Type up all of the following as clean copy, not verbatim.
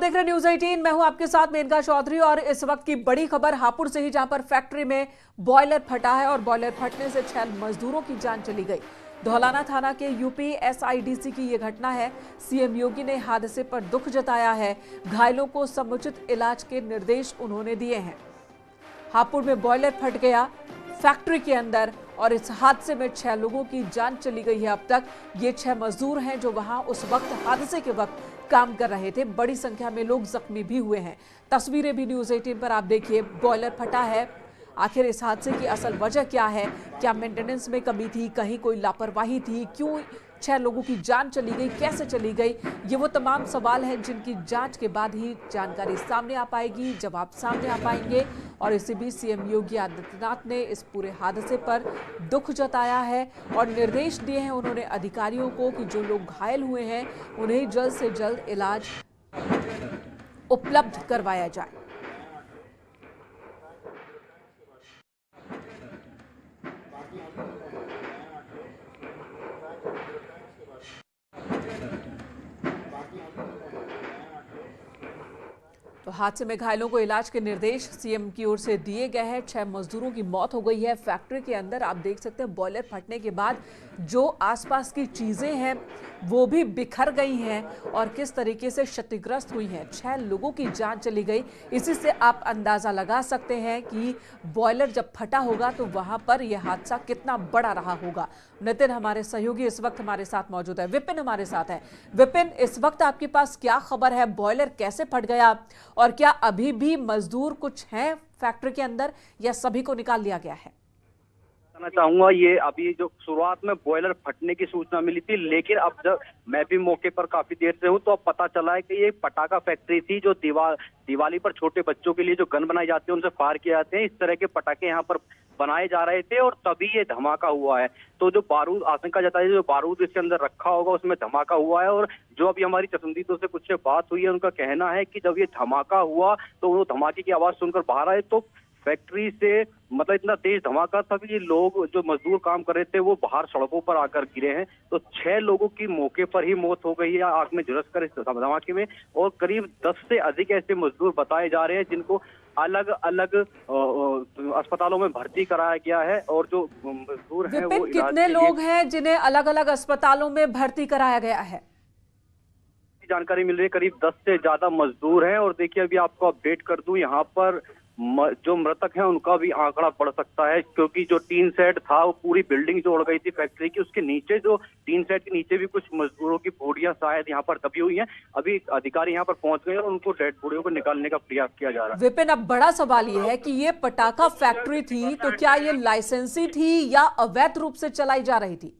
देख रहे न्यूज 18। मैं हूं आपके साथ मेनका चौधरी और इस वक्त की बड़ी खबर हापुड़ से ही, जहां पर फैक्ट्री में बॉयलर फटा है और बॉयलर फटने से 6 मजदूरों की जान चली गई। धौलाना थाना के यूपी एसआईडीसी की यह घटना है। सीएम योगी ने हादसे पर दुख जताया है। घायलों को समुचित इलाज के निर्देश उन्होंने दिए हैं। हापुड़ में बॉयलर फट गया फैक्ट्री के अंदर और इस हादसे में 6 लोगों की जान चली गई है। अब तक ये 6 मजदूर हैं जो वहां उस वक्त हादसे के वक्त काम कर रहे थे। बड़ी संख्या में लोग जख्मी भी हुए हैं। तस्वीरें भी न्यूज 18 पर आप देखिए। बॉयलर फटा है। आखिर इस हादसे की असल वजह क्या है? क्या मेंटेनेंस में कमी थी? कहीं कोई लापरवाही थी? क्यों 6 लोगों की जान चली गई? कैसे चली गई? ये वो तमाम सवाल हैं जिनकी जांच के बाद ही जानकारी सामने आ पाएगी, जवाब सामने आ पाएंगे। और इसी बीच सीएम योगी आदित्यनाथ ने इस पूरे हादसे पर दुख जताया है और निर्देश दिए हैं उन्होंने अधिकारियों को कि जो लोग घायल हुए हैं उन्हें जल्द से जल्द इलाज उपलब्ध करवाया जाए। तो हादसे में घायलों को इलाज के निर्देश सीएम की ओर से दिए गए हैं। 6 मजदूरों की मौत हो गई है। फैक्ट्री के अंदर आप देख सकते हैं बॉयलर फटने के बाद जो आसपास की चीजें हैं वो भी बिखर गई हैं और किस तरीके से क्षतिग्रस्त हुई हैं। 6 लोगों की जान चली गई। इसी से आप अंदाजा लगा सकते हैं कि बॉयलर जब फटा होगा तो वहां पर यह हादसा कितना बड़ा रहा होगा। नितिन हमारे सहयोगी इस वक्त हमारे साथ मौजूद है। विपिन हमारे साथ है। विपिन, इस वक्त आपके पास क्या खबर है? बॉयलर कैसे फट गया और क्या अभी भी मजदूर कुछ हैं फैक्ट्री के अंदर या सभी को निकाल लिया गया है? मैं चाहूंगा, ये अभी जो शुरुआत में बॉयलर फटने की सूचना मिली थी, लेकिन अब जब मैं भी मौके पर काफी देर से हूं तो अब पता चला है कि ये पटाखा फैक्ट्री थी जो दिवाली पर छोटे बच्चों के लिए जो गन बनाई जाती है उनसे फायर किए जाते हैं। इस तरह के पटाखे यहाँ पर बनाए जा रहे थे और तभी ये धमाका हुआ है। तो जो बारूद, आशंका जताई जो बारूद इसके अंदर रखा होगा उसमें धमाका हुआ है। और जो अभी हमारी चश्मदीदों से कुछ बात हुई है उनका कहना है कि जब ये धमाका हुआ तो वो धमाके की आवाज सुनकर बाहर आए तो फैक्ट्री से मतलब इतना तेज धमाका था कि ये लोग जो मजदूर काम कर रहे थे वो बाहर सड़कों पर आकर गिरे हैं। तो 6 लोगों की मौके पर ही मौत हो गई है आग में झुलसकर इस धमाके में। और करीब 10 से अधिक ऐसे मजदूर बताए जा रहे हैं जिनको अलग अलग अस्पतालों में भर्ती कराया गया है। और जो मजदूर हैं वो कितने लोग हैं जिन्हें अलग अलग अस्पतालों में भर्ती कराया गया है? जानकारी मिल रही है करीब 10 से ज्यादा मजदूर हैं। और देखिए अभी आपको अपडेट कर दूं, यहाँ पर जो मृतक हैं उनका भी आंकड़ा बढ़ सकता है, क्योंकि जो टीन सेट था वो पूरी बिल्डिंग जो उड़ गई थी फैक्ट्री की, उसके नीचे जो टीन सेट के नीचे भी कुछ मजदूरों की बॉडियां शायद यहाँ पर दबी हुई हैं। अभी अधिकारी यहाँ पर पहुंच गए और उनको डेड बॉडियों को निकालने का प्रयास किया जा रहा है। विपिन, अब बड़ा सवाल ये है कि ये पटाखा फैक्ट्री थी तो क्या ये लाइसेंसी थी या अवैध रूप से चलाई जा रही थी?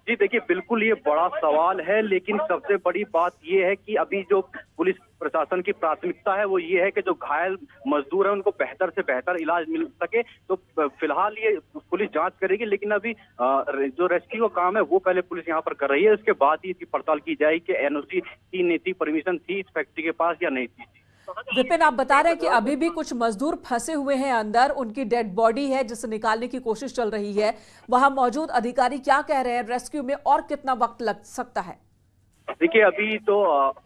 जी देखिए, बिल्कुल ये बड़ा सवाल है, लेकिन सबसे बड़ी बात ये है कि अभी जो पुलिस प्रशासन की प्राथमिकता है वो ये है कि जो घायल मजदूर हैं उनको बेहतर से बेहतर इलाज मिल सके। तो फिलहाल ये पुलिस जांच करेगी, लेकिन अभी जो रेस्क्यू का काम है वो पहले पुलिस यहाँ पर कर रही है। उसके बाद ही इसकी पड़ताल की जाएगी कि एनओसी थी, नहीं थी, परमिशन थी इस फैक्ट्री के पास या नहीं थी। विपिन, आप बता रहे हैं कि अभी भी कुछ मजदूर फंसे हुए हैं अंदर, उनकी डेड बॉडी है जिसे निकालने की कोशिश चल रही है। वहां मौजूद अधिकारी क्या कह रहे हैं? रेस्क्यू में और कितना वक्त लग सकता है? देखिए अभी तो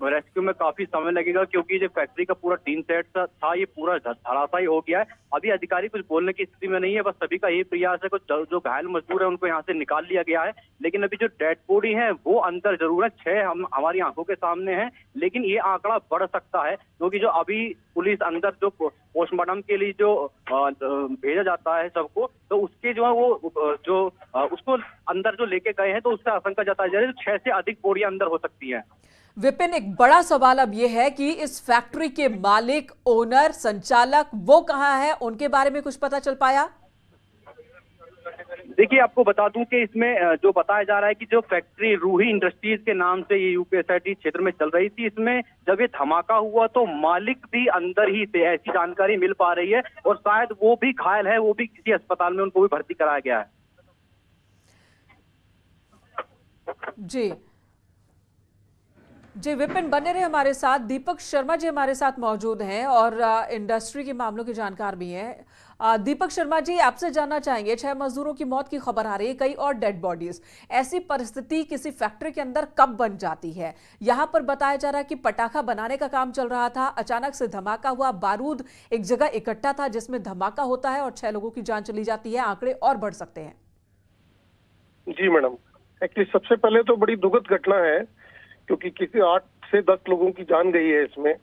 रेस्क्यू में काफी समय लगेगा, क्योंकि जो फैक्ट्री का पूरा टीन सेट था ये पूरा धराशायी हो गया है। अभी अधिकारी कुछ बोलने की स्थिति में नहीं है। बस सभी का यही प्रयास है कि जो घायल मजदूर है उनको यहाँ से निकाल लिया गया है। लेकिन अभी जो डेड बॉडी है वो अंदर जरूर है, 6 हमारी आंखों के सामने है, लेकिन ये आंकड़ा बढ़ सकता है, क्योंकि जो अभी पुलिस अंदर जो पोस्टमार्टम के लिए जो भेजा जाता है सबको, तो उसके जो है वो जो उसको अंदर जो लेके गए हैं तो उससे आशंका जताई जा रही है 6 से अधिक बोरियां अंदर हो सकती है। विपिन, एक बड़ा सवाल अब यह है कि इस फैक्ट्री के मालिक, ओनर, संचालक वो कहां है? उनके बारे में कुछ पता चल पाया? देखिए आपको बता दूं कि इसमें जो बताया जा रहा है कि जो फैक्ट्री रूही इंडस्ट्रीज के नाम से ये यूपीएसआईडी क्षेत्र में चल रही थी, इसमें जब ये धमाका हुआ तो मालिक भी अंदर ही थे, ऐसी जानकारी मिल पा रही है। और शायद वो भी घायल है, वो भी किसी अस्पताल में उनको भी भर्ती कराया गया है। जी, जी विपिन बने रहे हमारे साथ। दीपक शर्मा जी हमारे साथ मौजूद हैं और इंडस्ट्री के मामलों के जानकार भी हैं। दीपक शर्मा जी आपसे जानना चाहेंगे, 6 मजदूरों की मौत की खबर आ रही है, कई और डेड बॉडीज। ऐसी परिस्थिति किसी फैक्ट्री के अंदर कब बन जाती है? यहां पर बताया जा रहा है कि पटाखा बनाने का काम चल रहा था, अचानक से धमाका हुआ, बारूद एक जगह इकट्ठा था जिसमें धमाका होता है और 6 लोगों की जान चली जाती है। आंकड़े और बढ़ सकते हैं। जी मैडम, एक्चुअली सबसे पहले तो बड़ी दुखद घटना है, क्योंकि किसी 8 से 10 लोगों की जान गई है इसमें,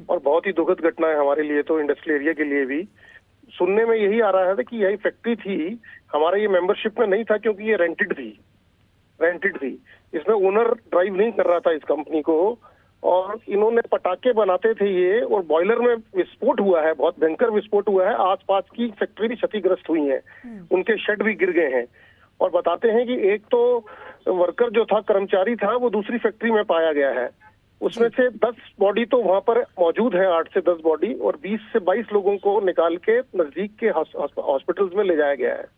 और बहुत ही दुखद घटना है हमारे लिए, तो इंडस्ट्रियल एरिया के लिए भी। सुनने में यही आ रहा है कि यही फैक्ट्री थी, हमारा ये मेंबरशिप में नहीं था, क्योंकि ये रेंटेड थी। इसमें ओनर ड्राइव नहीं कर रहा था इस कंपनी को, और इन्होंने पटाखे बनाते थे ये, और बॉयलर में विस्फोट हुआ है, बहुत भयंकर विस्फोट हुआ है। आसपास की फैक्ट्री भी क्षतिग्रस्त हुई है, उनके शेड भी गिर गए हैं। और बताते हैं कि एक तो वर्कर जो था, कर्मचारी था, वो दूसरी फैक्ट्री में पाया गया है। उसमें से 10 बॉडी तो वहां पर मौजूद है, 8 से 10 बॉडी, और 20 से 22 लोगों को निकाल के नजदीक के हॉस्पिटल्स में ले जाया गया है।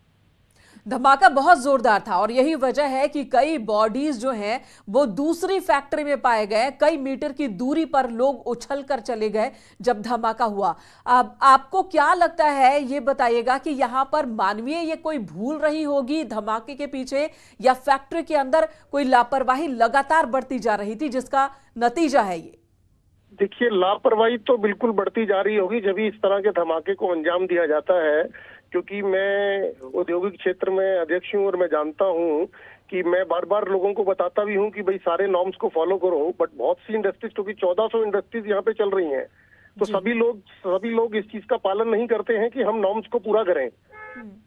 धमाका बहुत जोरदार था और यही वजह है कि कई बॉडीज जो हैं वो दूसरी फैक्ट्री में पाए गए। कई मीटर की दूरी पर लोग उछल कर चले गए जब धमाका हुआ। अब आपको क्या लगता है, ये बताइएगा कि यहां पर मानवीय ये कोई भूल रही होगी धमाके के पीछे, या फैक्ट्री के अंदर कोई लापरवाही लगातार बढ़ती जा रही थी जिसका नतीजा है ये? देखिए, लापरवाही तो बिल्कुल बढ़ती जा रही होगी जब इस तरह के धमाके को अंजाम दिया जाता है, क्योंकि मैं औद्योगिक क्षेत्र में अध्यक्ष हूँ और मैं जानता हूँ कि मैं बार बार लोगों को बताता भी हूँ कि भाई सारे नॉर्म्स को फॉलो करो, बट बहुत सी इंडस्ट्रीज, क्योंकि 1400 इंडस्ट्रीज यहाँ पे चल रही हैं, तो सभी लोग इस चीज का पालन नहीं करते हैं कि हम नॉर्म्स को पूरा करें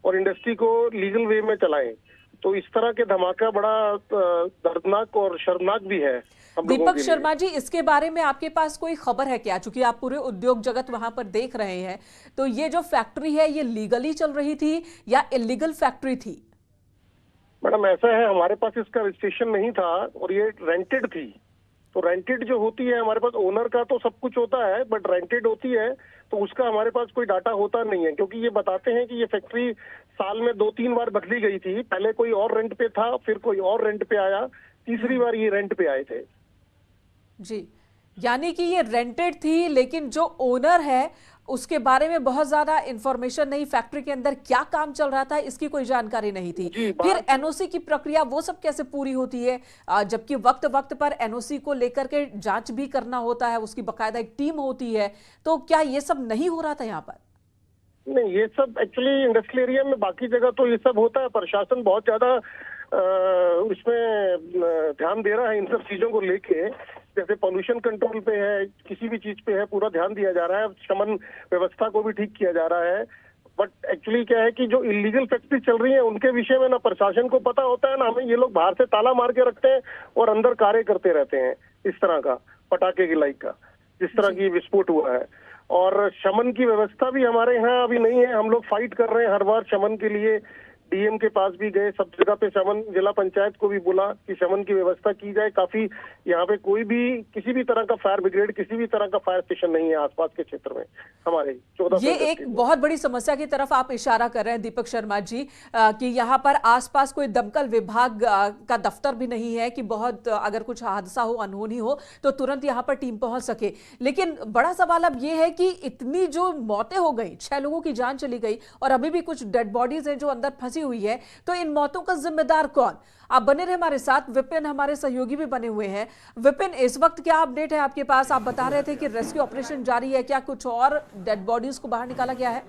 और इंडस्ट्री को लीगल वे में चलाएं। तो इस तरह के धमाका बड़ा दर्दनाक और शर्मनाक भी है। दीपक शर्मा जी, इसके बारे में आपके पास कोई खबर है क्या? चूंकि आप पूरे उद्योग जगत वहां पर देख रहे हैं, तो ये जो फैक्ट्री है ये लीगली चल रही थी या इलीगल फैक्ट्री थी? मैडम, ऐसा है, हमारे पास इसका रजिस्ट्रेशन नहीं था और ये रेंटेड थी। तो रेंटेड जो होती है, हमारे पास ओनर का तो सब कुछ होता है, बट रेंटेड होती है तो उसका हमारे पास कोई डाटा होता नहीं है। क्योंकि ये बताते हैं कि ये फैक्ट्री साल में 2-3 बार बदली गई थी। पहले कोई और रेंट पे था, फिर कोई और रेंट पे आया, तीसरी बार ये रेंट पे आए थे। जी, यानी कि ये रेंटेड थी, लेकिन जो ओनर है उसके बारे में बहुत ज्यादा इंफॉर्मेशन नहीं, फैक्ट्री के अंदर क्या काम चल रहा था इसकी कोई जानकारी नहीं थी। फिर एनओसी की प्रक्रिया वो सब कैसे पूरी होती है, जबकि वक्त वक्त पर एनओसी को लेकर के जांच भी करना होता है, उसकी बकायदा एक टीम होती है, तो क्या ये सब नहीं हो रहा था यहाँ पर? नहीं, ये सब एक्चुअली इंडस्ट्रियल एरिया में, बाकी जगह तो ये सब होता है। प्रशासन बहुत ज्यादा इसमें ध्यान दे रहा है इन सब चीजों को लेके, जैसे पॉल्यूशन कंट्रोल पे है, किसी भी चीज पे है, पूरा ध्यान दिया जा रहा है। शमन व्यवस्था को भी ठीक किया जा रहा है। बट एक्चुअली क्या है कि जो इलीगल फैक्ट्री चल रही है उनके विषय में ना प्रशासन को पता होता है, ना हमें। ये लोग बाहर से ताला मार के रखते हैं और अंदर कार्य करते रहते हैं इस तरह का, पटाखे की लाइक का, जिस तरह की विस्फोट हुआ है। और शमन की व्यवस्था भी हमारे यहाँ अभी नहीं है। हम लोग फाइट कर रहे हैं हर बार शमन के लिए। डीएम के पास भी गए, सब जगह पे शमन, जिला पंचायत को भी बोला कि शमन की व्यवस्था की जाए। काफी यहाँ पे कोई भी किसी भी तरह का फायर ब्रिगेड, किसी भी तरह का फायर स्टेशन नहीं है आसपास के क्षेत्र में हमारे 14। ये एक बहुत बड़ी समस्या की तरफ आप इशारा कर रहे हैं दीपक शर्मा जी, कि यहाँ पर आसपास कोई दमकल विभाग का दफ्तर भी नहीं है कि बहुत अगर कुछ हादसा हो, अनहोनी हो, तो तुरंत यहाँ पर टीम पहुंच सके। लेकिन बड़ा सवाल अब ये है कि इतनी जो मौतें हो गई, 6 लोगों की जान चली गई और अभी भी कुछ डेड बॉडीज हैं जो अंदर फंसी हुई है, तो इन मौतों का जिम्मेदार कौन? आप बने रहे हमारे साथ। विपिन हमारे सहयोगी भी बने हुए हैं। विपिन, इस वक्त क्या अपडेट है आपके पास? आप बता रहे थे कि रेस्क्यू ऑपरेशन जारी है, क्या कुछ और डेड बॉडीज को बाहर निकाला गया है?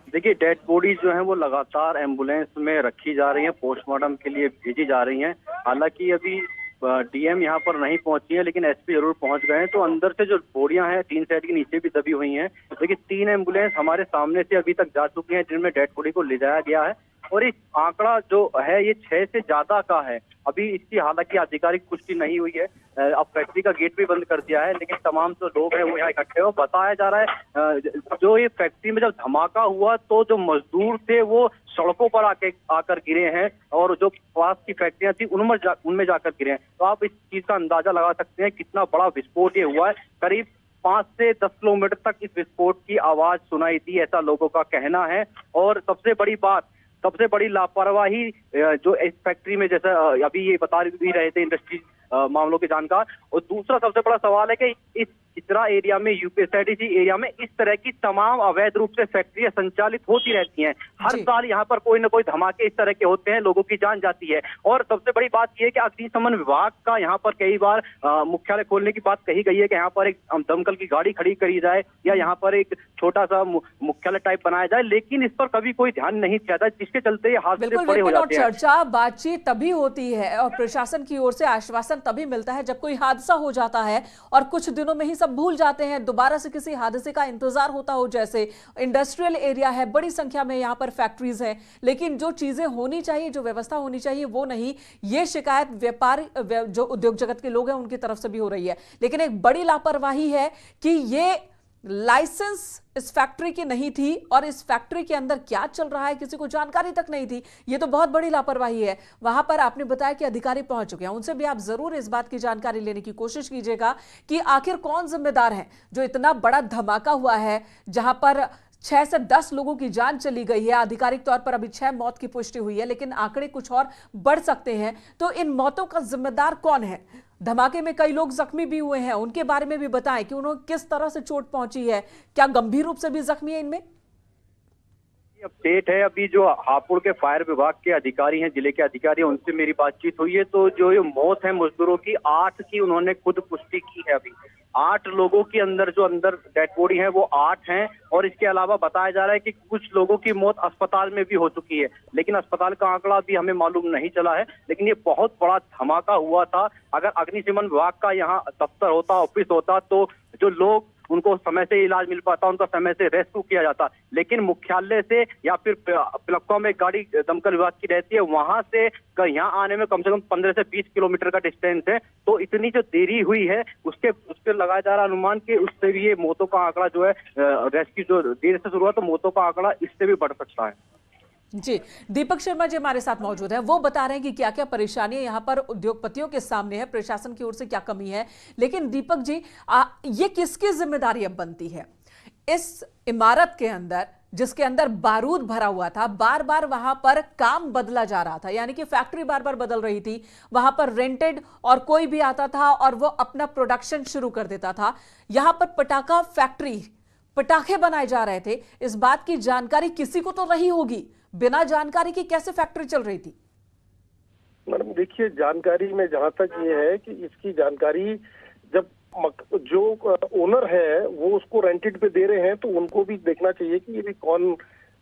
देखिए, डेड बॉडीज जो है वो लगातार एम्बुलेंस में रखी जा रही हैं, पोस्टमार्टम के लिए भेजी जा रही हैं। हालांकि अभी डीएम यहाँ पर नहीं पहुंची है, लेकिन एसपी जरूर पहुंच गए हैं। तो अंदर से जो बोरियां हैं, टीन सेट के नीचे भी दबी हुई हैं। देखिए, 3 एम्बुलेंस हमारे सामने से अभी तक जा चुकी हैं, जिनमें डेड बॉडी को ले जाया गया है। और इस आंकड़ा जो है ये 6 से ज्यादा का है। अभी इसकी हालांकि आधिकारिक पुष्टि नहीं हुई है। अब फैक्ट्री का गेट भी बंद कर दिया है, लेकिन तमाम जो लोग हैं वो यहाँ इकट्ठे हो। बताया जा रहा है जो ये फैक्ट्री में जब धमाका हुआ तो जो मजदूर थे वो सड़कों पर आकर गिरे हैं, और जो पास की फैक्ट्रियां थी उनमें जाकर गिरे हैं। तो आप इस चीज का अंदाजा लगा सकते हैं कितना बड़ा विस्फोट ये हुआ है। करीब 5 से 10 किलोमीटर तक इस विस्फोट की आवाज सुनाई दी, ऐसा लोगों का कहना है। और सबसे बड़ी लापरवाही जो इस फैक्ट्री में, जैसा अभी ये बता भी रहे थे इंडस्ट्री मामलों के जानकार। और दूसरा सबसे बड़ा सवाल है कि इस चित्रा एरिया में, यूपी स्ट्रेटेजी एरिया में इस तरह की तमाम अवैध रूप से फैक्ट्रियां संचालित होती रहती हैं। हर साल यहाँ पर कोई न कोई धमाके इस तरह के होते हैं, लोगों की जान जाती है। और सबसे बड़ी बात यह है कि अग्निशमन विभाग का यहाँ पर कई बार मुख्यालय खोलने की बात कही गई है कि यहाँ पर एक दमकल की गाड़ी खड़ी करी जाए या यहाँ पर एक छोटा सा मुख्यालय टाइप बनाया जाए, लेकिन इस पर कभी कोई ध्यान नहीं दिया जाता, जिसके चलते ये हादसे बड़े हो जाते हैं। चर्चा बातचीत तभी होती है और प्रशासन की ओर से आश्वासन तभी मिलता है जब कोई हादसा हो जाता है और कुछ दिनों में ही सब भूल जाते हैं, दोबारा से किसी हादसे का इंतजार होता हो। जैसे इंडस्ट्रियल एरिया है, बड़ी संख्या में यहाँ पर फैक्ट्रीज हैं, लेकिन जो चीजें होनी चाहिए, जो व्यवस्था होनी चाहिए वो नहीं। ये शिकायत व्यापारी, जो उद्योग जगत के लोग हैं उनकी तरफ से भी हो रही है। लेकिन एक बड़ी लापरवाही है कि ये लाइसेंस इस फैक्ट्री की नहीं थी और इस फैक्ट्री के अंदर क्या चल रहा है किसी को जानकारी तक नहीं थी। ये तो बहुत बड़ी लापरवाही है। वहां पर आपने बताया कि अधिकारी पहुंच चुके हैं, उनसे भी आप जरूर इस बात की जानकारी लेने की कोशिश कीजिएगा कि आखिर कौन जिम्मेदार है जो इतना बड़ा धमाका हुआ है, जहां पर 6 से 10 लोगों की जान चली गई है। आधिकारिक तौर पर अभी 6 मौत की पुष्टि हुई है, लेकिन आंकड़े कुछ और बढ़ सकते हैं। तो इन मौतों का जिम्मेदार कौन है? धमाके में कई लोग जख्मी भी हुए हैं, उनके बारे में भी बताएं कि उन्हें किस तरह से चोट पहुंची है, क्या गंभीर रूप से भी जख्मी है इनमें? अपडेट है अभी जो हापुड़ के फायर विभाग के अधिकारी हैं, जिले के अधिकारी हैं, उनसे मेरी बातचीत हुई है। तो जो ये मौत है मजदूरों की 8 की उन्होंने खुद पुष्टि की है। अभी 8 लोगों के अंदर जो अंदर डेड बॉडी है वो 8 हैं। और इसके अलावा बताया जा रहा है कि कुछ लोगों की मौत अस्पताल में भी हो चुकी है, लेकिन अस्पताल का आंकड़ा अभी हमें मालूम नहीं चला है। लेकिन ये बहुत बड़ा धमाका हुआ था। अगर अग्निशमन विभाग का यहाँ दफ्तर होता, ऑफिस होता, तो जो लोग उनको समय से इलाज मिल पाता, उनका समय से रेस्क्यू किया जाता। लेकिन मुख्यालय से या फिर प्लक्का में गाड़ी दमकल विभाग की रहती है, वहां से यहाँ आने में कम से कम 15 से 20 किलोमीटर का डिस्टेंस है। तो इतनी जो देरी हुई है उसके लगाया जा रहा अनुमान कि उससे भी ये मौतों का आंकड़ा जो है, रेस्क्यू जो देर से शुरू हुआ तो मौतों का आंकड़ा इससे भी बढ़ सकता है। जी, दीपक शर्मा जी हमारे साथ मौजूद है, वो बता रहे हैं कि क्या क्या परेशानियां यहां पर उद्योगपतियों के सामने है, प्रशासन की ओर से क्या कमी है। लेकिन दीपक जी, ये किसकी जिम्मेदारी अब बनती है? इस इमारत के अंदर, जिसके अंदर बारूद भरा हुआ था, बार बार वहां पर काम बदला जा रहा था, यानी कि फैक्ट्री बार बार बदल रही थी, वहां पर रेंटेड और कोई भी आता था और वो अपना प्रोडक्शन शुरू कर देता था। यहां पर पटाखा फैक्ट्री, पटाखे बनाए जा रहे थे। इस बात की जानकारी किसी को तो रही होगी, बिना जानकारी की कैसे फैक्ट्री चल रही थी? मैडम देखिए, जानकारी में जहां तक ये है कि इसकी जानकारी जब जो ओनर है वो उसको रेंटेड पे दे रहे हैं, तो उनको भी देखना चाहिए कि ये भी कौन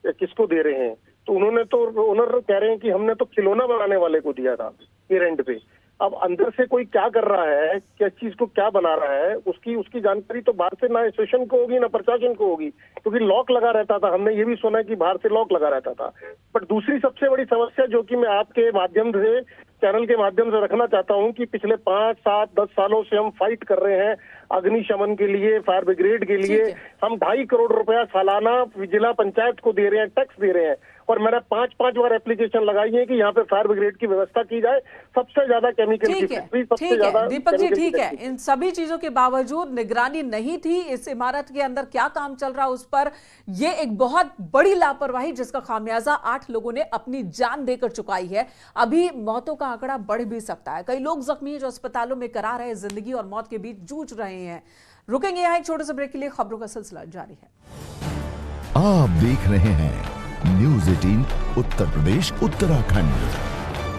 किसको दे रहे हैं। तो उन्होंने तो, ओनर कह रहे हैं कि हमने तो खिलौना बनाने वाले को दिया था ये रेंट पे। अब अंदर से कोई क्या कर रहा है, किस चीज को क्या बना रहा है, उसकी जानकारी तो बाहर से ना स्टेशन को होगी ना प्रशासन को होगी, क्योंकि लॉक लगा रहता था। हमने ये भी सुना कि बाहर से लॉक लगा रहता था। बट दूसरी सबसे बड़ी समस्या जो कि मैं आपके माध्यम से, चैनल के माध्यम से रखना चाहता हूं कि पिछले 5, 7, 10 सालों से हम फाइट कर रहे हैं अग्निशमन के लिए, फायर ब्रिगेड के लिए। हम 2.5 करोड़ रुपया सालाना जिला पंचायत को दे रहे हैं, टैक्स दे रहे हैं। और मैंने 5 बार एप्लीकेशन लगाई है कि यहाँ पे फायर ब्रिगेड की व्यवस्था की जाए। सबसे ज्यादा केमिकल की फैक्ट्री, सबसे ज्यादा। दीपक जी ठीक है, इन सभी चीजों के बावजूद निगरानी नहीं थी इस इमारत के अंदर क्या काम चल रहा उस पर। यह एक बहुत बड़ी लापरवाही जिसका खामियाजा 8 लोगों ने अपनी जान देकर चुकाई है। अभी मौतों का आंकड़ा बढ़ भी सकता है। कई लोग जख्मी हैं जो अस्पतालों में करार है, जिंदगी और मौत के बीच जूझ रहे हैं। रुकेंगे यहाँ एक छोटे से ब्रेक के लिए, खबरों का सिलसिला जारी है। आप देख रहे हैं न्यूज़ 18 उत्तर प्रदेश उत्तराखंड।